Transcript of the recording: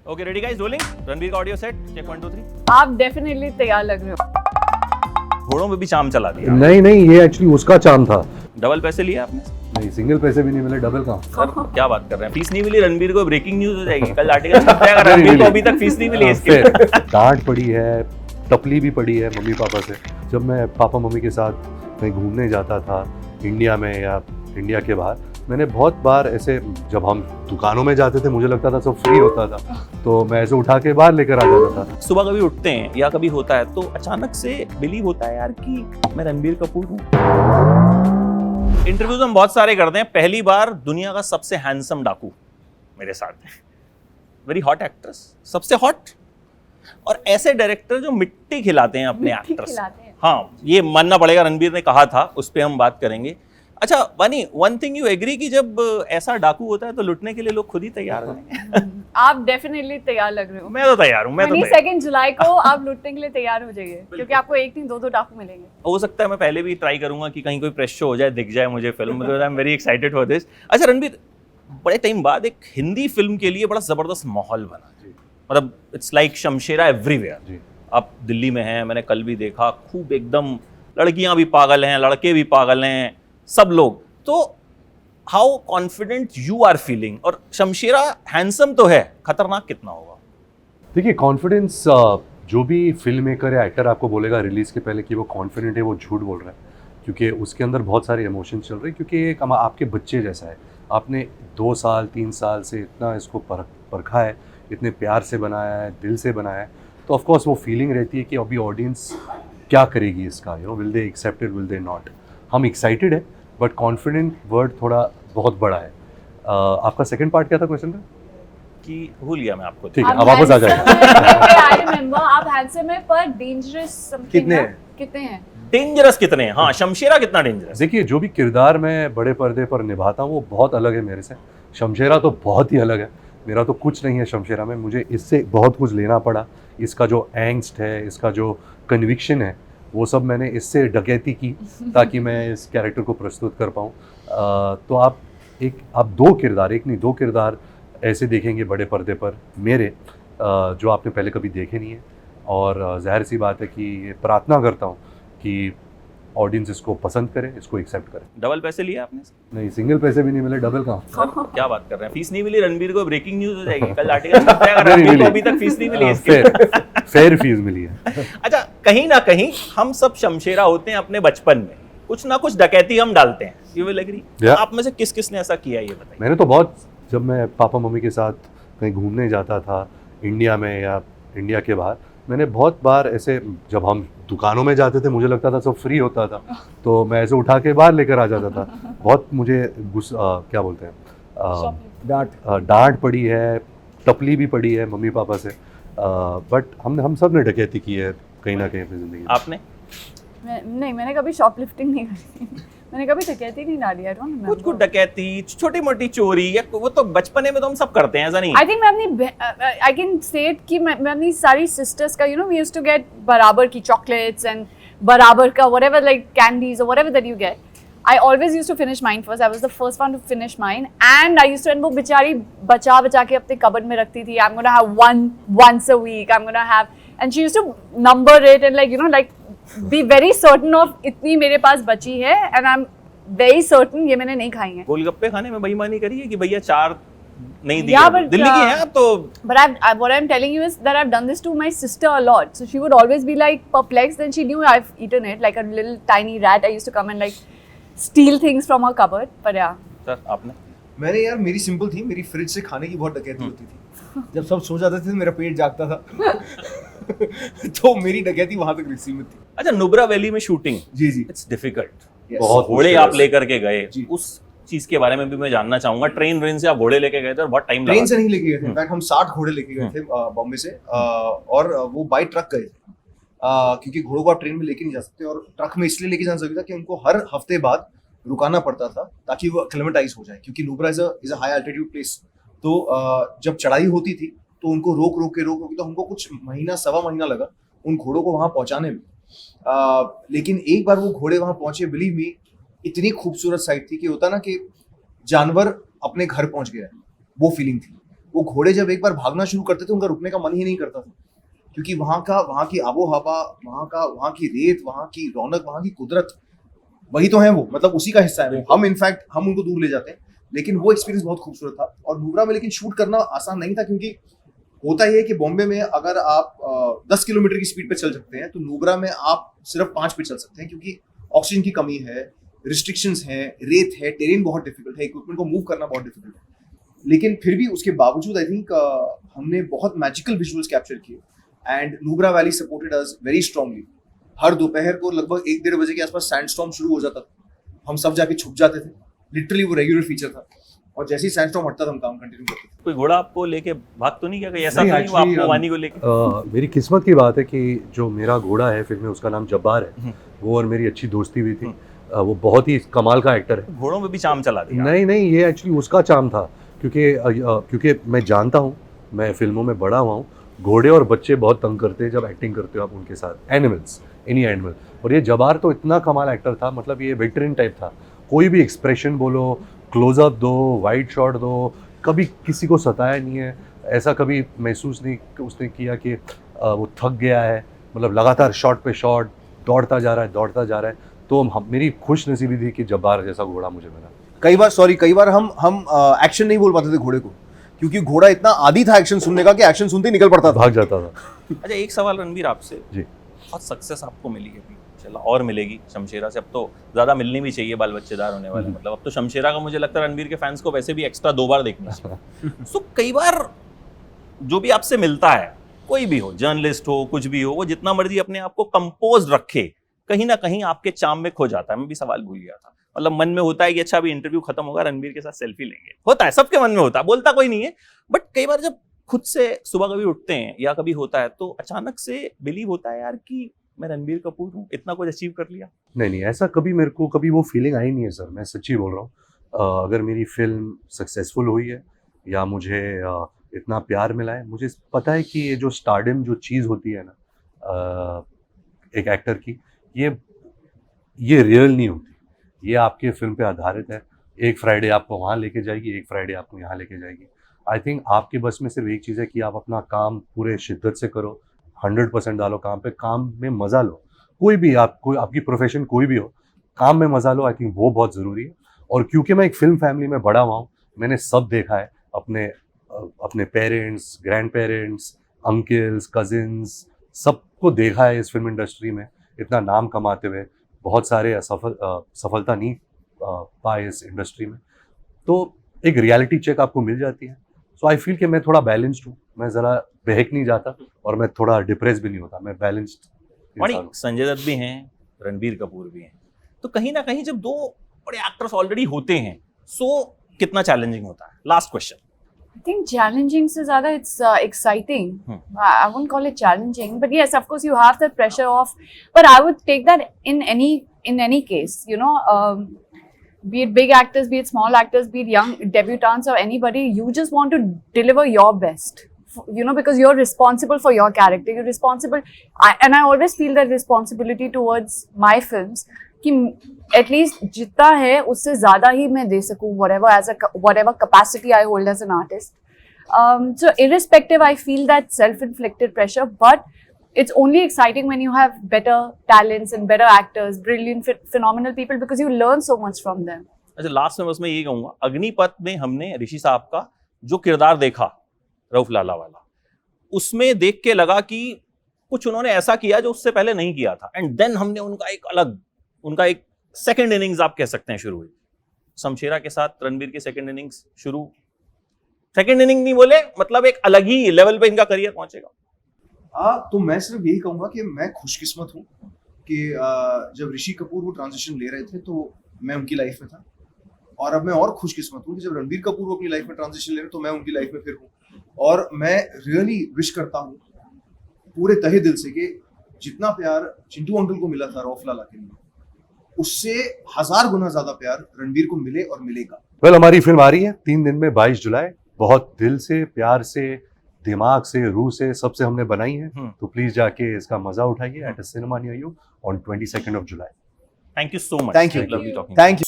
Okay ready guys, rolling. Ranbir का audio set, check 1 2 3। आप definitely तैयार लग रहे हो। घोड़ों में भी चाम चला दिया। नहीं, ये एक्चुअली उसका चाम था। डबल पैसे लिए आपने? नहीं, सिंगल पैसे भी नहीं मिले, डबल का। सर क्या बात कर रहे हैं, फीस नहीं मिली रणबीर को, ब्रेकिंग न्यूज हो जाएगी, कल आर्टिकल छप जाएगा रणबीर को अभी तक फीस नहीं मिली इसके। डांट पड़ी है, टपली भी पड़ी है मम्मी पापा से। जब मैं पापा मम्मी के साथ कहीं घूमने जाता था इंडिया में या इंडिया के बाहर, मैंने बहुत बार ऐसे, जब हम दुकानों में जाते थे मुझे लगता था सब फ्री होता था, तो मैं ऐसे उठा के बाहर लेकर आ जाता था। सुबह कभी उठते हैं या कभी होता है तो अचानक से बिलीव होता है यार कि मैं रणबीर कपूर हूँ। इंटरव्यूज हम बहुत सारे करते हैं, पहली बार दुनिया का सबसे हैंडसम डाकू मेरे साथ है, वेरी हॉट एक्ट्रेस, सबसे हॉट, और ऐसे डायरेक्टर जो मिट्टी खिलाते हैं अपने एक्टर्स। हाँ, ये मानना पड़ेगा, रणबीर ने कहा था, उस पर हम बात करेंगे। अच्छा वानी, वन थिंग यू एग्री कि जब ऐसा डाकू होता है तो लुटने के लिए लोग खुद ही तैयार हैं। आप डेफिनेटली तैयार लग रहे हो। मैं तो तैयार हूँ, मैं तो 2 जुलाई को आप लुटने के लिए तैयार हो जाइए, क्योंकि आपको एक नहीं दो डाकू मिलेंगे। हो सकता है मैं पहले भी ट्राई करूंगा कि कहीं कोई प्रेस शो हो जाए, दिख जाए मुझे film, I am very excited for this. अच्छा रणबीर, बड़े टाइम बाद एक हिंदी फिल्म के लिए बड़ा जबरदस्त माहौल बना, मतलब इट्स लाइक शमशेरा एवरीवेयर। आप दिल्ली में हैं, मैंने कल भी देखा, खूब एकदम लड़कियां भी पागल हैं, लड़के भी पागल हैं, सब लोग। तो how confident you are feeling? और शमशेरा हैंडसम तो है, खतरनाक कितना होगा? देखिए, कॉन्फिडेंस, जो भी फिल्म मेकर या एक्टर आपको बोलेगा रिलीज के पहले कि वो कॉन्फिडेंट है, वो झूठ बोल रहा है, क्योंकि उसके अंदर बहुत सारे इमोशन चल रहे हैं, क्योंकि एक आपके बच्चे जैसा है। आपने 2 साल 3 साल से इतना इसको परखा है, इतने प्यार से बनाया है, दिल से बनाया है, तो ऑफकोर्स वो फीलिंग रहती है कि अभी ऑडियंस क्या करेगी इसका, will they accept it, will they not. हम एक्साइटेड है, बट कॉन्फिडेंट वर्ड थोड़ा बहुत बड़ा है। आपका सेकंड पार्ट क्या था क्वेश्चन का? कि भूल गया मैं आपको। ठीक है, अब वापस आ जाएगा। आई रिमेंबर आप हैंडसम है, पर डेंजरस समथिंग कितने हैं? डेंजरस कितने हैं? हाँ, शमशेरा कितना डेंजरस? देखिए, जो भी किरदार मैं बड़े पर्दे पर निभाता हूँ वो बहुत अलग है मेरे से। शमशेरा तो बहुत ही अलग है, मेरा तो कुछ नहीं है शमशेरा में। मुझे इससे बहुत कुछ लेना पड़ा, इसका जो एंग्स्ट है, इसका जो कन्विक्शन है, वो सब मैंने इससे डकैती की ताकि मैं इस कैरेक्टर को प्रस्तुत कर पाऊँ। तो आप 2 किरदार, एक नहीं 2 किरदार ऐसे देखेंगे बड़े पर्दे पर मेरे, जो आपने पहले कभी देखे नहीं है। और जाहिर सी बात है कि प्रार्थना करता हूँ कि ऑडियंस इसको पसंद करे, इसको एक्सेप्ट करे। डबल पैसे लिए आपने? नहीं, सिंगल पैसे भी नहीं मिले, डबल का। क्या बात कर रहे हैं, फीस नहीं मिली रणबीर को, ब्रेकिंग न्यूज हो जाएगी, कल आर्टिकल छप जाएगा रणबीर को अभी तक फीस नहीं मिली इसके। फेयर फीस मिली है। अच्छा, कहीं ना कहीं हम सब शमशेरा होते हैं अपने बचपन में, कुछ ना कुछ डकैती हम डालते हैं, यू विल एग्री। आप में से किस किस ने ऐसा किया, ये बताइए। मैंने तो बहुत, जब मैं पापा मम्मी के साथ कहीं घूमने जाता था इंडिया में या इंडिया के बाहर, मैंने बहुत बार ऐसे, जब हम दुकानों में जाते थे मुझे लगता था सब फ्री होता था, तो मैं ऐसे उठा के बाहर लेकर आ जाता था। बहुत मुझे क्या बोलते हैं, डांट पड़ी है, टपली भी पड़ी है मम्मी पापा से, बट हम सब ने डकैती की है कहीं ना कहीं अपनी जिंदगी में। आपने? नहीं, मैंने कभी शॉपलिफ्टिंग नहीं करी। मैंने कभी डकैती नहीं डाली। I don't remember. कुछ डकैती, छोटी मोटी चोरी, या वो तो बचपने में तो हम सब करते हैं, ऐसा नहीं? आई थिंक मैं अपनी, आई कैन से इट कि मैं अपनी सारी सिस्टर्स का, वी यूज्ड टू गेट बराबर की चॉकलेट्स एंड बराबर का व्हाटएवर, लाइक कैंडीज और whatever that you get. I always used to finish mine first. I was the first one to finish mine, and I used to, and वो बेचारी बचा के अपने कबर्ड में रखती थी। I'm gonna have one once a week. I'm gonna have, and she used to number it and like be very certain of इतनी मेरे पास बची है, and I'm very certain ये मैंने नहीं खाई है। गोलगप्पे खाने में बेईमानी करी है कि भैया 4 नहीं दिए? Yeah, but, दिल्ली की हैं आप तो। But what I'm telling you is that I've done this to my sister a lot. So she would always be like perplexed, and she knew I've eaten it like a little tiny rat. I used to come and like steal things from her cupboard. But yeah. Sir आपने? मैंने, यार मेरी simple थी, मेरी fridge से खाने की बहुत डकैती होती थी। जब सब सो जाते थे मेरा पेट जागता था। तो मेरी डकैती वहां तक सीमित थी। अच्छा, नुब्रा वैली में शूटिंग, जी इट्स डिफिकल्ट। बहुत घोड़े आप लेकर के गए, जी। उस चीज के बारे में भी मैं जानना चाहूंगा। ट्रेन से आप घोड़े लेके गए थे और बहुत टाइम लगा? ट्रेन से नहीं लेके गए थे, इनफैक्ट हम 60 घोड़े लेके गए थे बॉम्बे से, और वो बाई ट्रक गए थे, क्योंकि घोड़ों को आप ट्रेन में लेके नहीं जा सकते, और ट्रक में इसलिए लेके जाना जरूरी था कि उनको हर हफ्ते बाद रुकाना पड़ता था ताकि वो एक्लिमेटाइज हो जाए, क्योंकि Nubra is a high altitude place. तो जब चढ़ाई होती थी तो उनको रोक के तो हमको कुछ महीना 1.25 महीना लगा उन घोड़ों को वहां पहुंचाने में। लेकिन एक बार वो घोड़े वहां पहुंचे, बिलीव मी, इतनी खूबसूरत साइट थी कि होता ना कि जानवर अपने घर पहुंच गया, वो फीलिंग थी। वो घोड़े जब एक बार भागना शुरू करते थे उनका रुकने का मन ही नहीं करता था, क्योंकि वहाँ की आबो हवा, वहाँ की रेत, वहाँ की रौनक, वहाँ की कुदरत, वही तो है वो, मतलब उसी का हिस्सा है वो। हम इनफैक्ट हम उनको दूर ले जाते हैं, लेकिन वो एक्सपीरियंस बहुत खूबसूरत था। और नुब्रा में लेकिन शूट करना आसान नहीं था, क्योंकि होता ही है कि बॉम्बे में अगर आप 10 किलोमीटर की स्पीड पे चल सकते हैं, तो नुब्रा में आप सिर्फ 5 पे चल सकते हैं, क्योंकि ऑक्सीजन की कमी है, रिस्ट्रिक्शंस हैं, रेत है, टेरेन बहुत डिफिकल्ट है, इक्विपमेंट को मूव करना बहुत डिफिकल्ट है। लेकिन फिर भी उसके बावजूद आई थिंक हमने बहुत मैजिकल विजुअल्स कैप्चर किए, and Nubra valley supported us very strongly. हर दोपहर को लगभग 1-1.5 बजे के आसपास सैंडस्टॉर्म शुरू हो जाता था, हम सब जाके छुप जाते थे, लिटरली वो रेगुलर फीचर था। और जैसे ही सैंडस्टॉर्म हटता था हम काम कंटिन्यू करते थे। कोई घोड़ा आपको लेके भाग तो नहीं गया, कहीं ऐसा नहीं, तो नहीं हुआ actually, आपको वानी को लेके? मेरी किस्मत की बात है कि जो मेरा घोड़ा है फिल्म में, उसका नाम जब्बार है, वो और मेरी अच्छी दोस्ती हुई थी। वो बहुत ही कमाल का एक्टर है। घोड़ों में भी चाम चला दिया? नहीं, ये एक्चुअली उसका चाम था, क्योंकि मैं जानता हूँ, मैं फिल्मों में बड़ा हुआ हूँ, घोड़े और बच्चे बहुत तंग करते हैं जब एक्टिंग करते हो आप उनके साथ, एनिमल्स, एनी एनिमल। और ये जब्बार तो इतना कमाल एक्टर था, मतलब ये वेटरन टाइप था, कोई भी एक्सप्रेशन बोलो, क्लोजअप दो, वाइड शॉट दो, कभी किसी को सताया नहीं है, ऐसा कभी महसूस नहीं उसने किया कि वो थक गया है, मतलब लगातार शॉट पे शॉट दौड़ता जा रहा है। तो मेरी खुश नसीबी थी कि जब्बार जैसा घोड़ा मुझे मिला। कई बार हम एक्शन नहीं बोल पाते थे घोड़े को, क्योंकि घोड़ा इतना आदी था एक्शन सुनने का कि एक्शन सुनते ही निकल पड़ता था, भाग जाता था। अच्छा, एक सवाल रणबीर आपसे जी। बहुत सक्सेस आपको मिली है, चला और मिलेगी शमशेरा से, अब तो ज़्यादा मिलनी भी चाहिए, बाल बच्चेदार होने वाले, मतलब अब तो शमशेरा का मुझे लगता है रणबीर के फैंस को वैसे भी एक्स्ट्रा 2 बार देखना चाहिए। सो कई बार जो भी आपसे मिलता है, कोई भी हो, जर्नलिस्ट हो, कुछ भी हो, वो जितना मर्जी अपने आप को कंपोज रखे, कहीं ना कहीं आपके चाम में खो जाता है। मैं भी सवाल भूल गया था, मतलब मन में होता है कि अच्छा अभी इंटरव्यू खत्म होगा, रणबीर के साथ सेल्फी लेंगे, होता है, सबके मन में होता है, बोलता कोई नहीं है, बट कई बार जब खुद से सुबह कभी उठते हैं या कभी होता है तो अचानक से बिलीव होता है यार कि मैं रणबीर कपूर हूँ, इतना कुछ अचीव कर लिया। नहीं, ऐसा कभी मेरे को कभी वो फीलिंग आई नहीं है सर, मैं सच्ची बोल रहा हूँ। अगर मेरी फिल्म सक्सेसफुल हुई है या मुझे इतना प्यार मिला है, मुझे पता है कि ये जो स्टारडम जो चीज़ होती है ना एक एक्टर की, ये रियल नहीं होती, ये आपके फिल्म पे आधारित है। एक फ्राइडे आपको वहाँ लेके जाएगी, एक फ्राइडे आपको यहाँ लेके जाएगी। आई थिंक आपके बस में सिर्फ एक चीज़ है कि आप अपना काम पूरे शिद्दत से करो, 100% डालो काम पे, काम में मज़ा लो। कोई भी आपकी प्रोफेशन कोई भी हो, काम में मज़ा लो, आई थिंक वो बहुत ज़रूरी है। और क्योंकि मैं एक फिल्म फैमिली में बड़ा हुआ हूँ, मैंने सब देखा है, अपने parents, grandparents, uncles, cousins, सबको देखा है इस फिल्म इंडस्ट्री में इतना नाम कमाते हुए, बहुत सारे सफलता नहीं पाए इस इंडस्ट्री में, तो एक रियलिटी चेक आपको मिल जाती है। सो आई फील कि मैं थोड़ा बैलेंस्ड हूँ, मैं ज़रा बहक नहीं जाता और मैं थोड़ा डिप्रेस भी नहीं होता, मैं बैलेंस्ड। संजय दत्त भी हैं, रणबीर कपूर भी हैं, तो कहीं ना कहीं जब 2 बड़े एक्टर्स ऑलरेडी होते हैं, सो कितना चैलेंजिंग होता है? Last question. I think challenging se zyada it's exciting. I wouldn't call it challenging, but yes, of course you have the pressure of. But I would take that in any case, you know, be it big actors, be it small actors, be it young debutants or anybody. You just want to deliver your best, you know, because you're responsible for your character. You're responsible, and I always feel that responsibility towards my films. कि at least जितना है उससे ज़्यादा ही मैं दे सकूँ, whatever capacity I hold as an artist. So irrespective, I feel that self-inflicted pressure, but it's only exciting when you have better talents and better actors, brilliant, phenomenal people, because you learn so much from them. अच्छा, last में बस मैं यही कहूँगा, अग्निपथ में हमने ऋषि साहब का जो किरदार देखा, रऊफ लाला वाला, उसमें देख के लगा कि कुछ उन्होंने ऐसा किया जो उससे पहले नहीं किया था, एंड देन हमने उनका एक सेकंड इनिंग्स आप कह सकते हैं शुरू हुई। शमशेरा के साथ रणबीर की सेकंड इनिंग्स शुरू, सेकंड इनिंग नहीं बोले, मतलब एक अलग ही लेवल पे इनका करियर पहुंचेगा। तो मैं सिर्फ यही कहूंगा कि मैं खुशकिस्मत हूँ कि जब ऋषि कपूर वो ट्रांजिशन ले रहे थे तो मैं उनकी लाइफ में था, और अब मैं और खुशकिस्मत हूँ कि जब रणबीर कपूर वो अपनी लाइफ में ट्रांजिशन ले रहे तो मैं उनकी लाइफ में फिर हूँ। और मैं रियली विश करता हूँ पूरे तहे दिल से कि जितना प्यार चिंटू अंकल को मिला था रऊफ लाला के लिए, उससे 1000 गुना ज्यादा प्यार रणबीर को मिले और मिलेगा। वेल, हमारी फिल्म आ रही है 3 दिन में, 22 जुलाई। बहुत दिल से, प्यार से, दिमाग से, रूह से, सबसे हमने बनाई है, तो प्लीज जाके इसका मजा उठाइए at a cinema near you on 22nd of July। Thank you so much. Thank you.